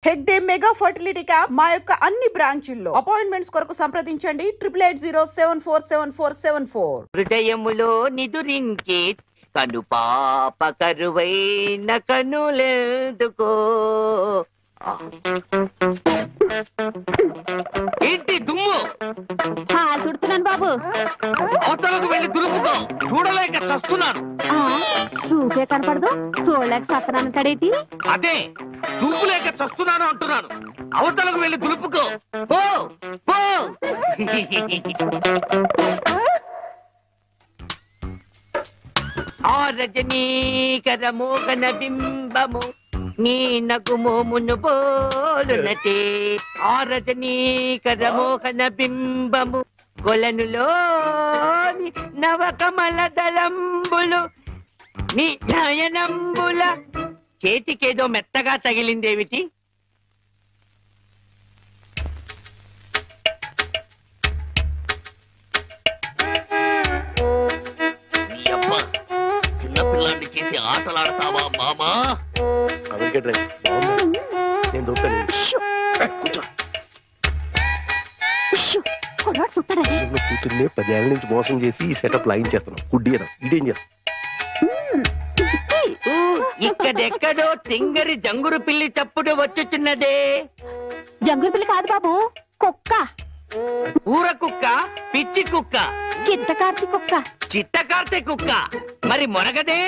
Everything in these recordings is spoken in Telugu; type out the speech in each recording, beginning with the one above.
హెగ్డే మెగా ఫర్టిలిటీ క్యాంప్ మా యొక్క అన్ని బ్రాంచుల్లో అపాయింట్మెంట్స్ కొరకు సంప్రదించండి 8880747474. హృదయములో నిదురించే కను పాప కరువైన కనులెందుకో. ఏంటి దుమ్ము? చుడుతున్నాను బాబు. అవతలకు వెళ్ళి దులుపుకో, చూడలేక చస్తున్నాను. చూపే కనపడదు, చూడలేక సత్తనాను కడేటి. అదే చూపులేక చస్తున్నాను అంటున్నాను. అవతలకు వెళ్ళి దులుపుకో, పో పో. ఆ రజనీకర మోగన బింబము నీ నగుమోమును పోలునటే. ఆ రజనీకర మోహన బింబము కొలనులోని నవకమల దళంబులు నీ నయనంబుల. చేతికేదో మెత్తగా తగిలిందేమిటి? చిన్నపిల్లాన్ని చేసి ఆటలాడతావా మామా? కూతుర్ని 10 ఏళ్ల నుంచి మోసం చేసి ఈ సెటప్ లాగించేస్తున్నాం. గుడ్డి ఇదేం చేస్తాం? ఇక్కడెక్కడో తింగరి జంగురు పిల్లి చప్పుడు వచ్చుచున్నదే. జంగురు పిల్లి కాదు బాబు, కుక్క. ఊర కుక్క, పిచ్చి కుక్క, చిత్తకార్తి కుక్క. చిత్తకార్తె కుక్క. మరి మొరగదే?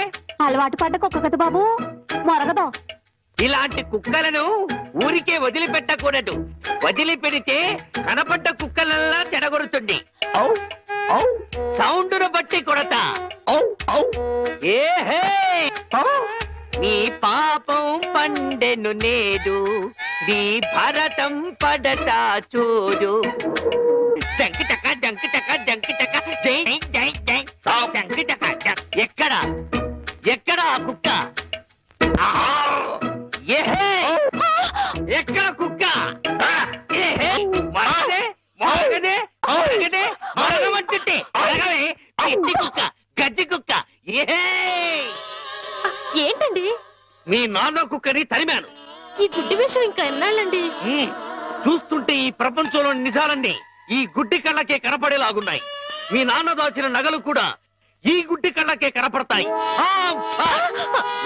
అలవాటు పడ్డ కుక్క కదా బాబు, మొరగదు. ఇలాంటి కుక్కలను ఊరికే వదిలిపెట్టకూడదు. వదిలిపెడితే కనపడ్డ కుక్కలల్లా చెడగొడుతుంది. సౌండును బట్టి కొడతా. ఏహే, నీ పాపం పండెను నేడు, నీ భరతం పడతా చూడు. జంకి టక జంకి టక జంకి టక జై జై జై జంకి టక. ఎక్కడ ఎక్కడ ఆ కుక్క? ఏహే, ఎక్కడ కుక్క? ఏహే, మరగదే మరగదే మరగదే మరగమంటుంటే మరగవే. పిచ్చి కుక్క, గజ్జి కుక్క. ఏహే, ఏంటండి? మీ నాన్న కుక్కని తరిమాను. ఈ గుడ్డి విషయం ఇంకా ఎన్నాళ్ళండి? చూస్తుంటే ఈ ప్రపంచంలోని నిజాలన్నీ ఈ గుడ్డి కళ్ళకే కనపడేలాగున్నాయి. మీ నాన్న దాచిన నగలు కూడా ఈ గుడ్డి కళ్ళకే కనపడతాయి.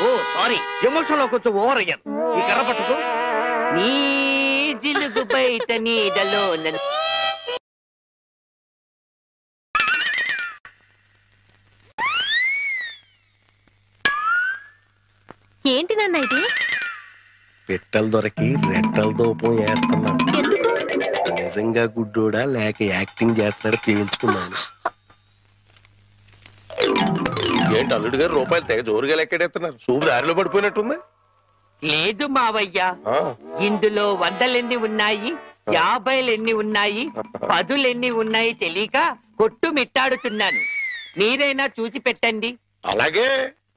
ఓ సారీ, ఎమోషన్ లో కొంచెం ఓవర్ అయ్యాను. ఈ కనపడదు. నీ జిలుగు బయట నీడలో ఏంటి నాన్న ఇది? పెట్టలు దొరికి రెట్టల దూపం వేస్తున్నాను. ఎందుకు? నిజంగా గుడ్డోడా లేక యాక్టింగ్ చేస్తున్నాడు తేల్చుకున్నాను. ఏంటి అల్లుడు గారు రూపాయలు తెగ జోరుగా లెక్కెడేస్తున్నారు? సూపు దారిలో పడిపోయినట్టుంది. లేదు మావయ్య, ఇందులో 100 ఉన్నాయి, 50 ఉన్నాయి, 10 ఉన్నాయి తెలియక కొట్టు మిట్టాడుతున్నాను. మీరైనా చూసి పెట్టండి. అలాగే.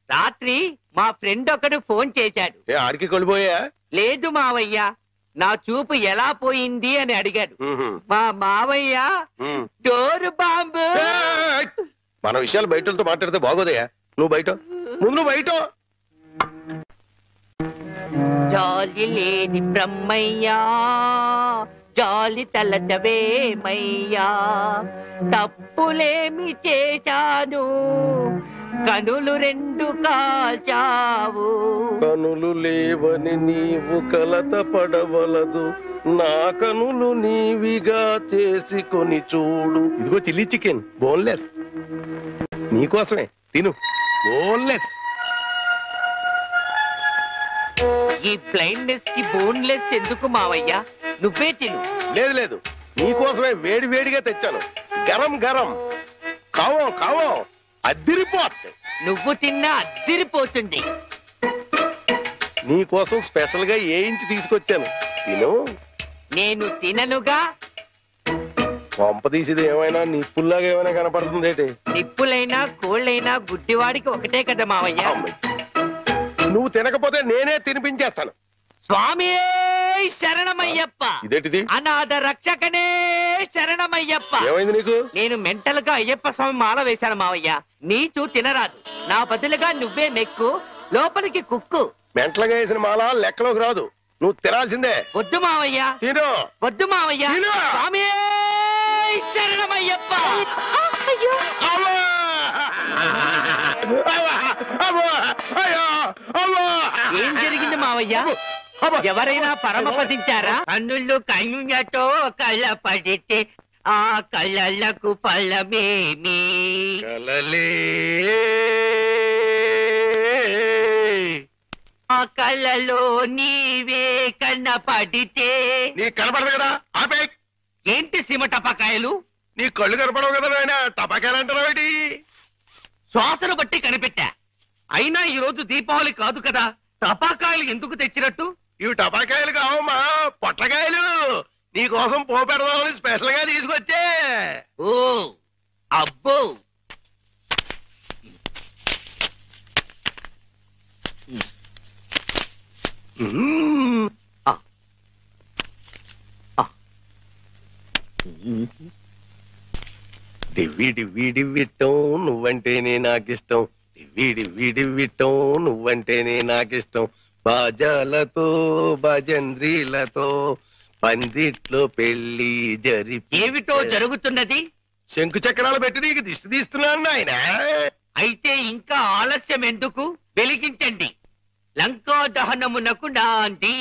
రాత్రి మా ఫ్రెండ్ ఒకడు ఫోన్ చేశాడు. ఆడికి కొలిపోయా? లేదు మావయ్య, నా చూపు ఎలా పోయింది అని అడిగాడు. మా మావయ్య డోరు బాంబు. మన విషయాలు బయటతో మాట్లాడితే బాగోదయా. నువ్వు బయట, ముందు బయట. జాలి లేని బ్రహ్మయ్యా, జాలి తలచవేమయ్యా, తప్పులేమి చేశాను, కనులు 2 కాల్చావు. కనులు లేవని నీవు కలత పడవలదు, నా కనులు నీవిగా చేసుకొని చూడు. ఇదిగో చిల్లీ చికెన్, బోన్లెస్ నీకోసమే, తిను. బోన్లెస్. ఈ బ్లైండ్నెస్ కి బోన్లెస్ ఎందుకు మావయ్య? నువ్వే తిను. లేదు లేదు, నీకోసమే వేడి వేడిగా తెచ్చాను. గరం గరం, కావో కావో, అద్దిరిపోతుంది. నువ్వు తిన్నా అద్దిరిపోతుంది. నీకోసం స్పెషల్ గా వేయించి తీసుకొచ్చాను, తిను. నేను తిననుగా. పంప తీసేది ఏమైనా నిప్పుల్లాగా ఏమైనా కనపడుతుంది ఏంటి? నిప్పులైనా కోళ్ళైనా గుడ్డివాడికి ఒకటే కదా మావయ్య. నువ్వు తినకపోతే నేనే తినిపించేస్తాను. స్వామి శరణమయ్యప్ప. ఇదేంటిది? అనాథ రక్షకనే శరణమయ్యప్ప. ఏమైంది నీకు? నేను మెంటల్ గా అయ్యప్ప స్వామి మాల వేశాను మావయ్య. నీచు తినరాదు, నా బదులుగా నువ్వే మెక్కు, లోపలికి కుక్కు. మెంటలుగా వేసిన మాల లెక్కలోకి రాదు. నువ్వు తినాల్సిందే. వద్దు మావయ్య, తిను. వద్దు మావయ్య. తిను. స్వామి శరణమయ్యప్ప. అయ్యో అమ్మా! అమ్మా! అయ్యో! అమ్మా! ఏం జరిగింది మావయ్య? అమ్మా! ఎవరైనా పరమపదించారా? కన్నుళ్ళు కన్నుతో కళ్ళ పడితే ఆ కళ్ళకు ఫలమేమి? కలలే ఆ కళ్ళలో నీవే కన్న పడితే. నీ కనపడదు కదా, ఆపే. ఏంటి సీమ టపాకాయలు? నీ కళ్ళు కనపడవు కదా నాయన, టపాకాయలు అంటారావేటి? శ్వాసను బట్టి కనిపెట్టా. అయినా ఈ రోజు దీపావళి కాదు కదా, టపాకాయలు ఎందుకు తెచ్చినట్టు? ఇవి టపాకాయలు కావమ్మా, పొట్లకాయలు. నీ కోసం పోపెడదామని స్పెషల్ గా తీసుకొచ్చే. ఓ అబ్బో, డివ్వి డివ్వి డివ్విట్టం నువ్వంటేనే నాకిష్టం. డివ్వి డివ్వి డివ్విట్టం నువ్వంటేనే నాకిష్టం. బాజాలతో భజంద్రీలతో పందిట్లో పెళ్లి ఏమిటో జరుగుతున్నది? శంకు చక్రాలు పెట్టి నీకు దిష్టి తీస్తున్నాను నాయన. అయితే ఇంకా ఆలస్యం ఎందుకు? వెలిగించండి. లంకా దహనమునకు నాంది.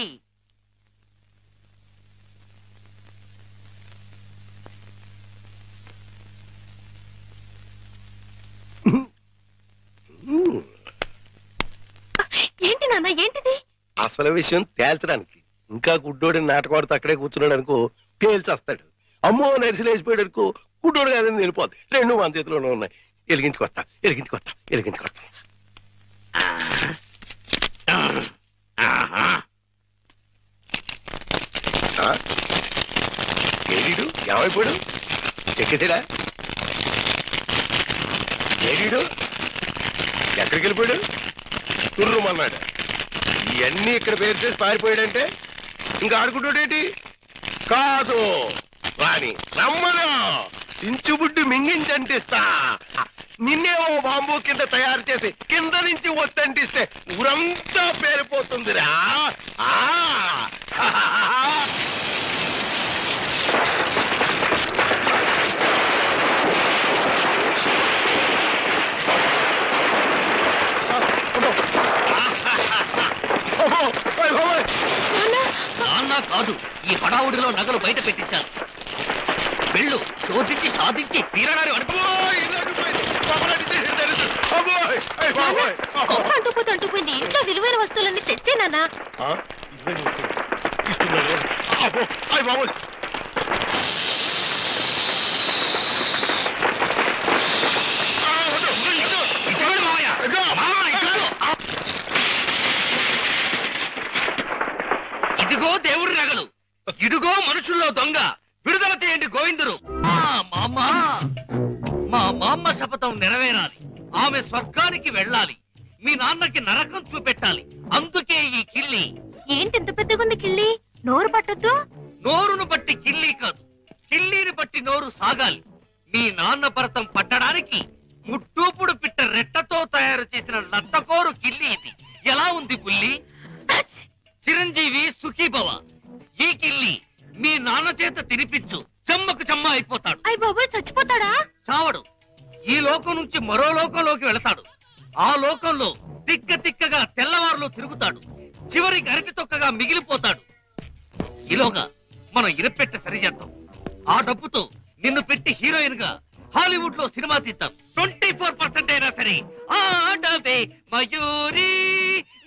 ఏంటి నాన్న, ఏంటిది? అసలు విషయం తేల్చడానికి ఇంకా గుడ్డోడి నాటకవాడితో అక్కడే కూర్చున్నాడు అనుకో, పేల్చేస్తాడు. అమ్మో నరిసిలేసిపోయాడు అనుకో, గుడ్డోడు కాదని వెళ్ళిపోద్ది. రెండు మన చేతిలోనే ఉన్నాయి. ఎలిగించుకొస్తా, ఎలిగించుకొస్తా, ఎలిగించుకొస్తా. ఏడీడు ఏమైపోయాడు? ఎక్కేసాడా? ఏడీడు ఎక్కడికి వెళ్ళిపోయాడు? తుర్రుమన్నాడు. ఇవన్నీ ఇక్కడ పేరు చేసి పారిపోయాడంటే ఇంకా ఆడుకుంటాడేంటి? కాదు రాని రమ్మను, చించుబుడ్డి మింగించంటిస్తా. నిన్నేమో బాంబు కింద తయారు చేసి కింద నుంచి ఒత్తంటిస్తే ఊరంతా పేరిపోతుందిరా. నాన్న కాదు, ఈ హడావుడిలో నగలు బయట పెట్టించాలి. వెళ్ళు, శోధించి సాధించి తీరడారి అనుకో. గొప్ప అంటుపోతే అంటుపోయింది. ఇంట్లో విలువైన వస్తువులన్నీ తెచ్చేనానా? ఇదిగో దేవుడి నగలు, ఇదిగో మనుషుల్లో దొంగ. విడుదల చేయండి గోవిందుడు. మా మామ శపథం నెరవేరాలి. ఆమె స్వర్గానికి వెళ్ళాలి. మీ నాన్నకి నరకం చూపెట్టాలి. అందుకే ఈ కిల్లి. ఏంటి ఇంత పెద్దగుంది కిల్లి? నోరు పట్టొద్దు. నోరును బట్టి కిల్లి కాదు, కిల్లీని బట్టి నోరు సాగాలి. మీ నాన్న భరతం పట్టడానికి ముట్టూపుడు పిట్ట రెట్టతో తయారు చేసిన లత్తకోరు కిల్లి ఇది. ఎలా ఉంది పుల్లి? చిరంజీవి సుఖీభవ. ఈ కిల్లి మీ నాన్న చేత తినిపించు, చెమ్మకు చెమ్మ అయిపోతాడు. అయ్య బాబోయ్, చచ్చిపోతాడా? చావడు. ఈ లోకం నుంచి మరో లోకంలోకి వెళతాడు. ఆ లోకంలో తిక్క తిక్కగా తెల్లవారులు తిరుగుతాడు. చివరికి అరటి తొక్కగా మిగిలిపోతాడు. ఈలోగా మనం ఇరపెట్ట సరిచేద్దాం. ఆ డబ్బుతో నిన్ను పెట్టి హీరోయిన్ గా హాలీవుడ్ లో సినిమా తీద్దాం. 24% అయినా సరే ఆడవే మయూరి,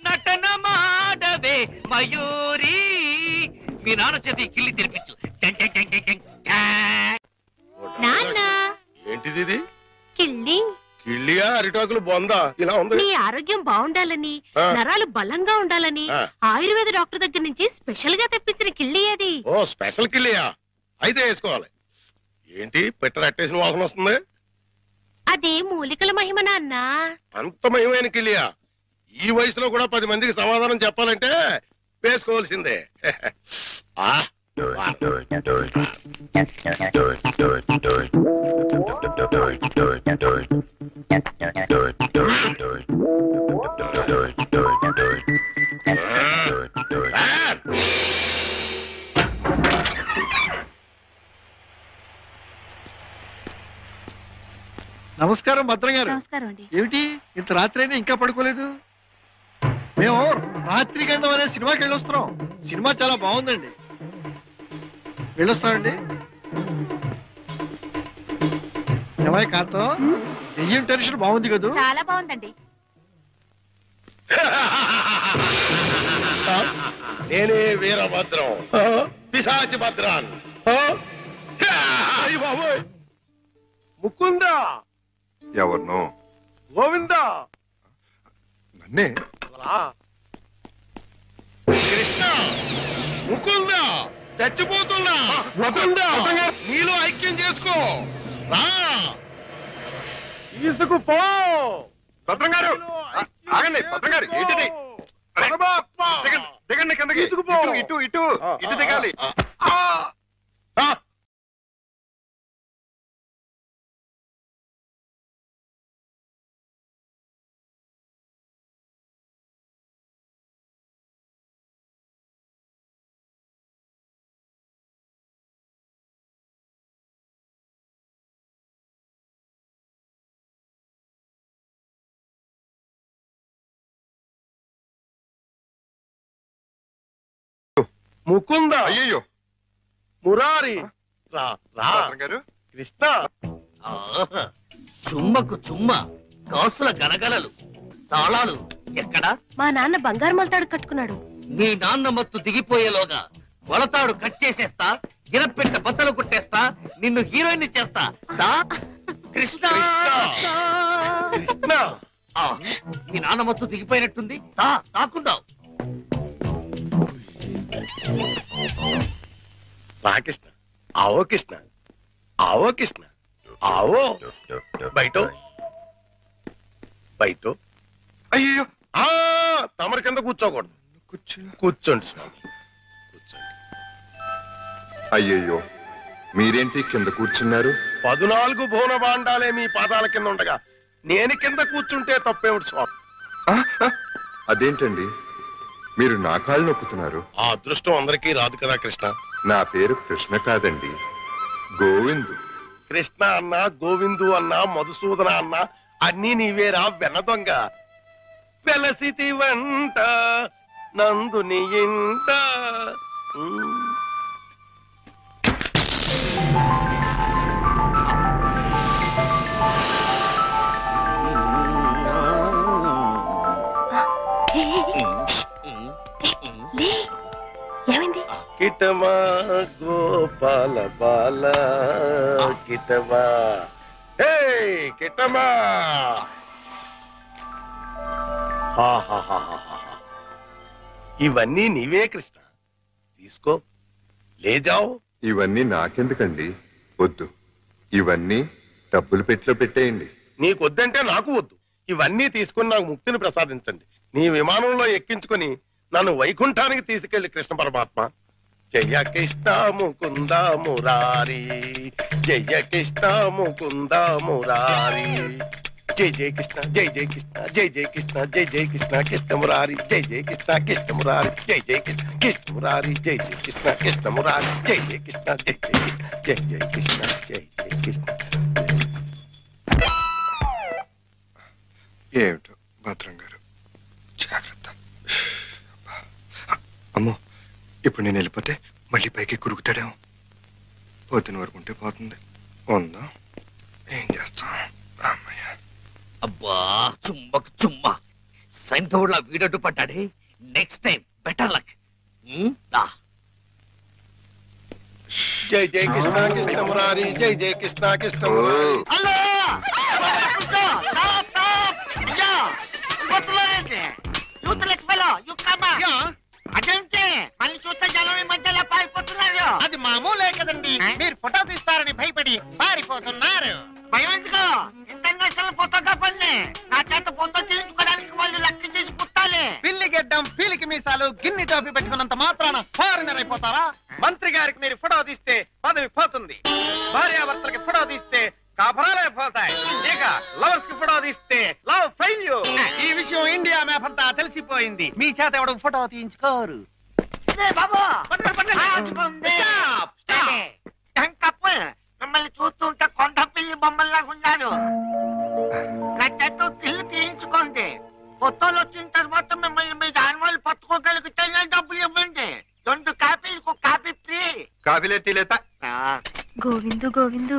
నటన మాడవే మయూరి. మీ నాన్న చేతి కిల్లి తెరిపించు. నాన్న, ఏంటిది ఇది? కిల్లి. కిళ్ళియా అరిటాకులు బొందా ఇలా ఉంది? నీ ఆరోగ్యం బాగుండాలని, ఆ. నరాలు బలంగా ఉండాలని ఆ. ఆయుర్వేద డాక్టర్ దగ్గర నుంచి స్పెషల్ గా తెప్పించిన కిల్లి అది. ఓ స్పెషల్ కిళ్ళియా? అయితే వేసుకోవాలి. ఏంటి పెట్టరట్టేసిన వాసన వస్తుంది? అదే మూలికల మహిమ నాన్న. అంత మహిమైన కిళ్ళియా? ఈ వయసులో కూడా 10 మందికి సమాధానం చెప్పాలంటే వేసుకోవాల్సిందే. ఆ నమస్కారం భద్రం గారు. నమస్కారం అండి. ఏమిటి ఇంత రాత్రి అయినా ఇంకా పడుకోలేదు? మేము రాత్రి గండం అనే సినిమాకి వెళ్ళొస్తున్నాం. సినిమా చాలా బాగుందండి. వెళ్ళొస్తామండి. ఏమై కాంతం, దెయ్యం టెన్షన్ బాగుంది కదా? చాలా బాగుందండి. నేనే వీరభద్రం, పిశాచి భద్రాన్. ముకుందా, ఎవరినో గోవిందా, నన్నే. కృష్ణ, ముకుందా, చచ్చిపోతున్నా. ముకుందా, నీలో ఐక్యం చేసుకో. రా, తీసుకుపో. భద్రం గారు ఆగండి. భద్రం గారు ఏంటిది? దిగండి కిందకి. తీసుకుపో. ఇటు ఇటు ఇటు దిగాలి. ముకుంద, అయ్యయ్యో మురారి, రా రా. భద్రం గారు కృష్ణ, ఆహా, చుమ్మకు చుమ్మ, కాసుల గలగలలు, తాళాలు ఎక్కడా? మా నాన్న బంగారు మొలతాడు కట్టుకున్నాడు. మీ నాన్న మత్తు దిగిపోయేలోగా వలతాడు కట్ చేసేస్తా, గిరపెట్ట బద్దలు కుట్టేస్తా, నిన్ను హీరోయిన్ చేస్తా. దా కృష్ణ. కృష్ణ, ఆ, మీ నాన్న మత్తు దిగిపోయినట్టుంది. తాకుందాం. రా కృష్ణ. ఆవో కృష్ణ, ఆవో కృష్ణ, ఆవో. బయట బయట. అయ్యో తమరి కింద కూర్చోకూడదు. కూర్చోండి స్వామి, కూర్చోండి. అయ్యయ్యో మీరేంటి కింద కూర్చున్నారు? 14 భువన భాండాలే మీ పాదాల కింద ఉండగా నేను కింద కూర్చుంటే తప్పేమిటి స్వామి? అదేంటండి మీరు నా కాళ్ళు నొక్కుతున్నారు? ఆ అదృష్టం అందరికీ రాదు కదా కృష్ణ. నా పేరు కృష్ణ కాదండి, గోవిందు. కృష్ణ అన్నా, గోవిందు అన్నా, మధుసూదన అన్నా అన్నీ నీవేరా వెన్న దొంగ. వెలసితి వంట నందుని ఇంట. ఏమైంది? కిటమా గోపాల బాల కిటమా. హే కిటమా. ఇవన్నీ నీవే కృష్ణ, తీసుకో, లేజావు. ఇవన్నీ నాకెందుకండి? వద్దు, ఇవన్నీ డబ్బులు పెట్టిలో పెట్టేయండి. నీకొద్దంటే నాకు వద్దు. ఇవన్నీ తీసుకుని నాకు ముక్తిని ప్రసాదించండి. నీ విమానంలో ఎక్కించుకొని నన్ను వైకుంఠానికి తీసుకెళ్లి కృష్ణ పరమాత్మ. జయ కృష్ణ ముకుంద మురారి, జయ కృష్ణ ముకుంద మురారి. జై జయ కృష్ణ, జై జయ కృష్ణ, జై జయ కృష్ణ, జై జయ కృష్ణ, కృష్ణ మురారి. జై జయ కృష్ణ, కృష్ణ మురారి. జై జయ కృష్ణ, కృష్ణ మురారి. జై జయ కృష్ణ, కృష్ణ మురారి. జై జయ కృష్ణ, జై జయ కృష్ణ, జై జయ కృష్ణ, జై జయ కృష్ణ. ఏమిటో భద్రం గారు, జాగ్రత్త. అమ్మో, ఇప్పుడు నేను వెళ్ళిపోతే మళ్ళీ పైకి కురుకుతాడేమో. పొద్దున వరకు ఉంటే పోతుంది. ఉందా, ఏం చేస్తాం? అమ్మయ్య. అబ్బా, చుమ్మకు చుమ్మ, సైంధవుడిలా వీడడ్డు పడ్డాడే. Next time better luck. జై జయ కృష్ణ, కృష్ణ మురారి. జై జయ కృష్ణ, కృష్ణ మురారి. హలో, అదేంటి మళ్ళీ చూస్తే జనం ఈ మధ్యలో పారిపోతున్నారు? అది మామూలే కదండి. మీరు ఫోటో తీస్తారని భయపడి పారిపోతున్నారు. భయం ఎందుకు? ఇంటర్నేషనల్ ఫోటోగ్రాఫర్ని నా చేత ఫోటో తీయించుకోవడానికి వాళ్ళు లెక్క చేసి పుట్టాలి. పిల్లి గెడ్డం, పీలికి మీసాలు, గిన్ని టోపీ పెట్టుకున్నంత మాత్రాన ఫారినర్ అయిపోతారా? మంత్రి గారికి మీరు ఫోటో తీస్తే పదవి పోతుంది. భార్యాభర్తలకి ఫోటో తీస్తే కాపురాలే పోతాయి. ఇక లవర్స్ కి ఫోటో తీస్తే లవ్ ఫెయిల్యూర్. ఈ విషయం ఇండియా మ్యాప్ అంతా తెలిసిపోయింది. మీ చేత ఎవడు ఫోటో తీయించుకోరు. మిమ్మల్ని చూస్తుంటే కొండ పిల్లి బొమ్మల్లాగా ఉన్నారు. ఫోటోలు వచ్చిన తర్వాత మిమ్మల్ని మీ దానివాళ్ళు పట్టుకోగలిగితే డబ్బులు ఇవ్వండి. 2 కాపీలకు కాపీ ఫ్రీ. కాఫీలే తీలేత గోవిందు గోవిందు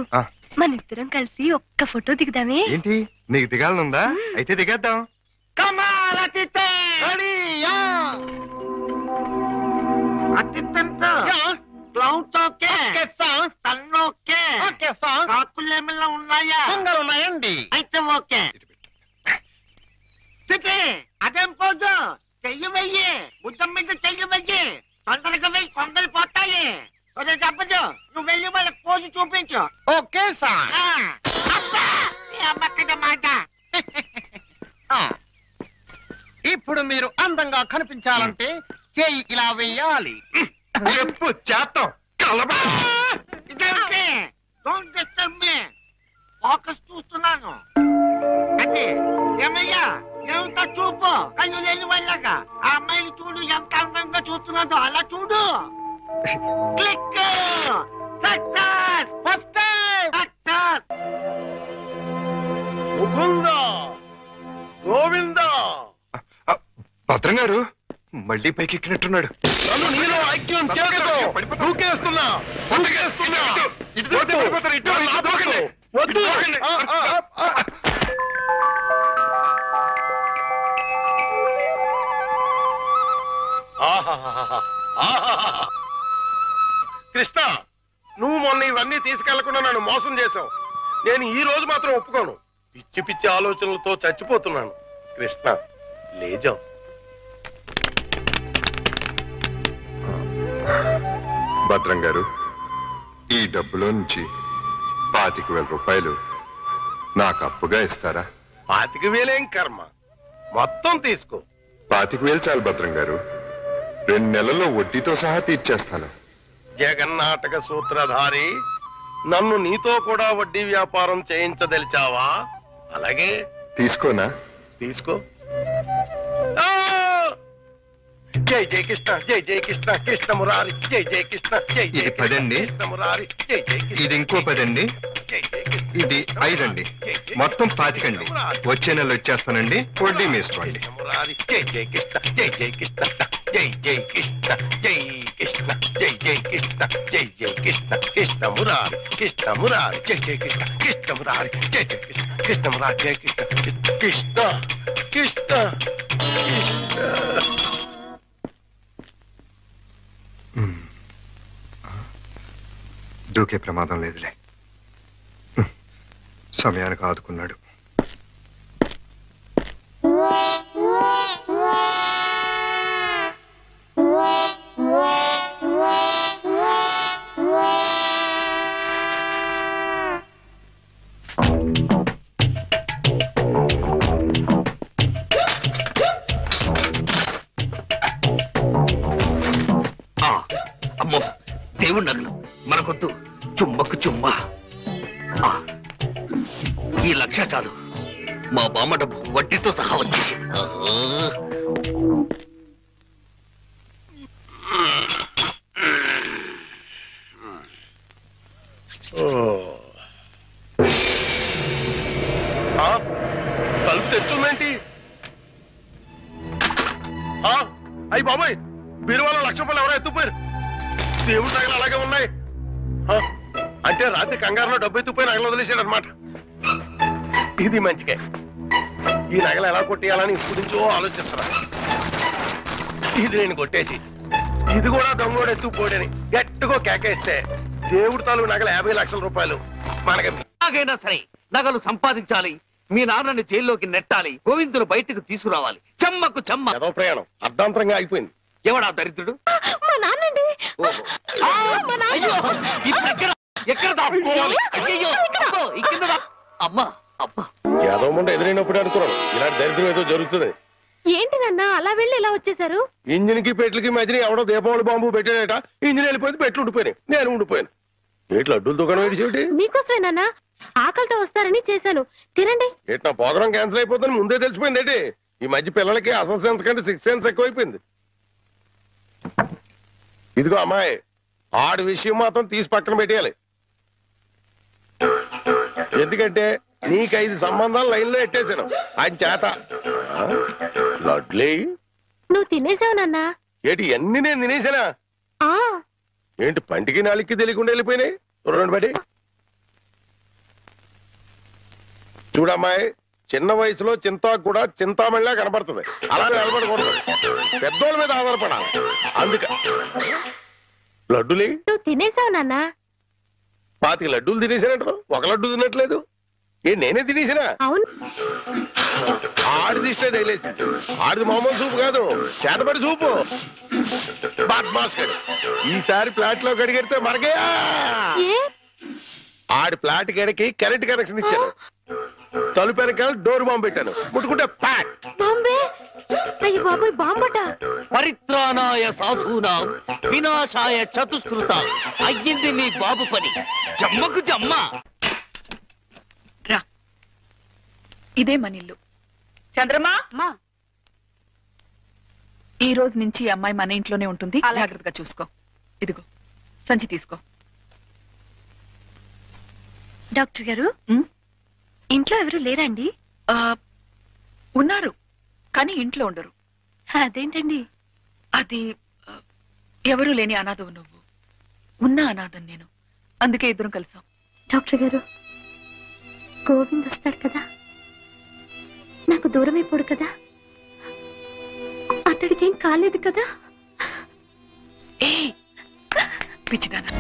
మన ఇద్దరం కలిసి ఒక్క ఫోటో దిగుదామే. ఏంటి నీకు దిగాలనుందా? అయితే దిగేద్దాం. కమాలతితే రెడీయా అతిథంతో క్లౌడ్ ఓకే తన్నోకే కాకులు ఏమైనా ఉన్నాయా? ఉన్నాయండి. అయితే ఓకే. అదేం పోదు, చెయ్యి వెయ్యి, బుద్ధం మీద చెయ్యి వెయ్యి, తొందరగా వెయ్యి, కొందరు పోతాయి. అదే చెప్పదు, నువ్వు వెళ్ళి వాళ్ళకి పోజు చూపించు. Okay sir. అమ్మక్కడ మాట. ఇప్పుడు మీరు అందంగా కనిపించాలంటే చెయ్యి ఇలా వెయ్యాలి. చెప్పు చేస్తాం. ఇదేంటి? Don't disturb me. ఫోకస్ చూస్తున్నాను. అంటే ఏమయ్యా, ఏమిటా చూపు? కళ్ళు లేని వాళ్ళగా ఆ అమ్మాయిని చూడు, ఎంత అందంగా చూస్తున్నాదో అలా చూడు. Click. Success. First time success. Mukunda, Govinda, భద్రం గారు మళ్ళీ పైకి ఎక్కినట్టున్నాడు. నన్ను నీలో ఐక్యం చేస్తూ దూకేస్తున్నా, దూకేస్తున్నా. వద్దు. కృష్ణ, నువ్వు మొన్న ఇవన్నీ తీసుకెళ్లకుండా నన్ను మోసం చేశావు. నేను ఈ రోజు మాత్రం ఒప్పుకోను. పిచ్చి పిచ్చి ఆలోచనలతో చచ్చిపోతున్నాను. కృష్ణ, లేజాం. భద్రం గారు, ఈ డబ్బులో నుంచి 25,000 రూపాయలు నాకు అప్పుగా ఇస్తారా? 25,000 కర్మ, మొత్తం తీసుకో. 25,000 చాలు భద్రం గారు. 2 నెలల్లో వడ్డీతో సహా తీర్చేస్తాను. జగన్నాటక సూత్రధారి, నన్ను నీతో కూడా వడ్డీ వ్యాపారం చేయించదలిచావా? అలాగే తీసుకోనా? తీసుకో. జై జై కృష్ణ, జై జై కృష్ణ, కృష్ణ మురారి, జై జై కృష్ణ, జై జై ఇది 10 అండి. కృష్ణ మురారి, జై జై కృష్ణ. ఇది ఇంకో 10 అండి. జై జై కృష్ణ. ఇది 5 అండి. మొత్తం 25 అండి. వచ్చే నెల వచ్చేస్తానండి. వడ్డీ వేసుకోండి. కృష్ణ మురారి, జై జై కృష్ణ, జై జై కృష్ణ, జై జై కృష్ణ, జై కృష్ణ, జై జై కృష్ణ, జై జై కృష్ణ, కృష్ణ మురారి, కృష్ణ మురారి, జై జై కృష్ణ, కృష్ణ మురారి, జై జై కృష్ణ, కృష్ణ మురారి, జై కృష్ణ, కృష్ణ కృష్ణ కృష్ణ. దూకే ప్రమాదం లేదులే. సమయానికి ఆదుకున్నాడు. అమ్మో, దేవుడి నగలు మనకొద్దు. చుమ్మకు చుమ్మా. ఈ 1,00,000 చాలు. మా బామ్మ డబ్బు వడ్డీతో సహా వచ్చేసి. తలుపు తెచ్చుందేంటి? అయ్యి బాబాయ్, బీరువాలో 1,00,000 రూపాయలు ఎవరో ఎత్తుపోయారు. దేవుడి నగలు అలాగే ఉన్నాయి. అంటే రాత్రి కంగారులో డబ్బు ఎత్తుపోయి నగలు వదిలేశాడు అనమాట. ఇది మంచిగా. ఈ నగలు ఎలా కొట్టేయాలని ఇప్పుడు నుంచో ఆలోచిస్తున్నా. ఇది నేను కొట్టేసి ఇది కూడా దొంగోడు ఎత్తుకుపోడని గట్టిగా కేకేస్తే దేవుడి తాలూ నగలు 50,00,000 రూపాయలు మనకి. ఎలాగైనా సరే నగలు సంపాదించాలి. మీ నాన్నని జైల్లోకి నెట్టాలి. గోవిందులు బయటకు తీసుకురావాలి. చెమ్మకు చెమ్మ. ఏదో ప్రయాణం అర్ధాంతరంగా అయిపోయింది. ఎవడా దరిద్రుడు? మా నాన్నండి. అయ్యో, ఎక్కడ దాక్కోవాలి? అయ్యో, అబ్బో, ఈ కింద అమ్మా అబ్బా. ఏదో ముందు ఎదురైనప్పుడు అనుకున్నాను ఇలాంటి దరిద్రం ఏదో జరుగుతుంది. ఏంటి నాన్న అలా వెళ్ళి ఎలా వచ్చేసారు? ఇంజిన్ కి పెట్లకి మధ్యన ఎవడో దీపావళి బాంబు పెట్టాడట. ఇంజిన్ వెళ్ళిపోయింది, పెట్లు ఉండిపోయినాయి. నేను ఉండిపోయాను. పెట్లు అడ్డుల దుకాణం ఏంటి? మీకోసమే నాన్న, ఆకలితో వస్తారని చేశాను. తినండి. ఏంటి నా ప్రోగ్రాం క్యాన్సిల్ అయిపోతుంది ముందే తెలిసిపోయింది ఏంటి? ఈ మధ్య పిల్లలకి అసలు సెన్స్ కంటే 6th సెన్స్ ఎక్కువైపోయింది. ఇదిగో అమ్మాయి, ఆడి విషయం మాత్రం తీసి పక్కన పెట్టేయాలి. ఎందుకంటే నీకు 5 సంబంధాలు లైన్ లో ఎట్టేశాను ఆయన చేత. లడ్లీ నువ్వు తినేసావు నాన్నా. ఏంటి అన్ని నేను తినేసానా? ఆ ఏంటి పంటికి నాలుగుకి తెలియకుండా వెళ్ళిపోయినాయి? రెండు బడి చూడమ్మాయి, చిన్న వయసులో చింతాకు కూడా చింతామణిలా కనపడుతుంది. అలా నిలబడకూడదు, పెద్దోళ్ళ మీద ఆధారపడాలి. అందుక లడ్డులే నువ్వు తినేసావు నాన్నా. 25 లడ్డూలు తినేసానంటారు, 1 లడ్డు తినట్లేదు. నేనే తినేసినా? అవును. ఆడిది ఇష్టే తగిలేసి, ఆడిది మామూలు సూపు కాదు, చేతబడి సూపు. బాద్మాస్ గడు ఈసారి ప్లాట్ లో కడిగెడితే మరగే. ఆడి ప్లాట్ గడికి కరెంట్ కనెక్షన్ ఇచ్చాను. తలుపు వెనకాల డోర్ బాంబు పెట్టాను, ముట్టుకుంటే ప్యాట్. బాంబే. అయ్యో బాబోయ్, బాంబట. పరిత్రాణాయ సాధూనాం వినాశాయ చతుష్కృత. అయ్యింది మీ బాబు పని. జమ్మకు జమ్మ. రా, ఇదే మన ఇల్లు. చంద్రమా, ఈ రోజు నుంచి ఈ అమ్మాయి మన ఇంట్లోనే ఉంటుంది. జాగ్రత్తగా చూసుకో. ఇదిగో సంచి తీసుకో. డాక్టర్ గారు, ఇంట్లో ఎవరు లేరండి? ఉన్నారు, కానీ ఇంట్లో ఉండరు. అదేంటండి? అది ఎవరూ లేని అనాథవు నువ్వు, ఉన్న అనాథం నేను. అందుకే ఇద్దరం కలిసాం. డాక్టర్ గారు, గోవింద్ వస్తాడు కదా, నాకు దూరం అయిపోడు కదా, అతడికేం కాలేదు కదా? ఏ పిచ్చిదానా,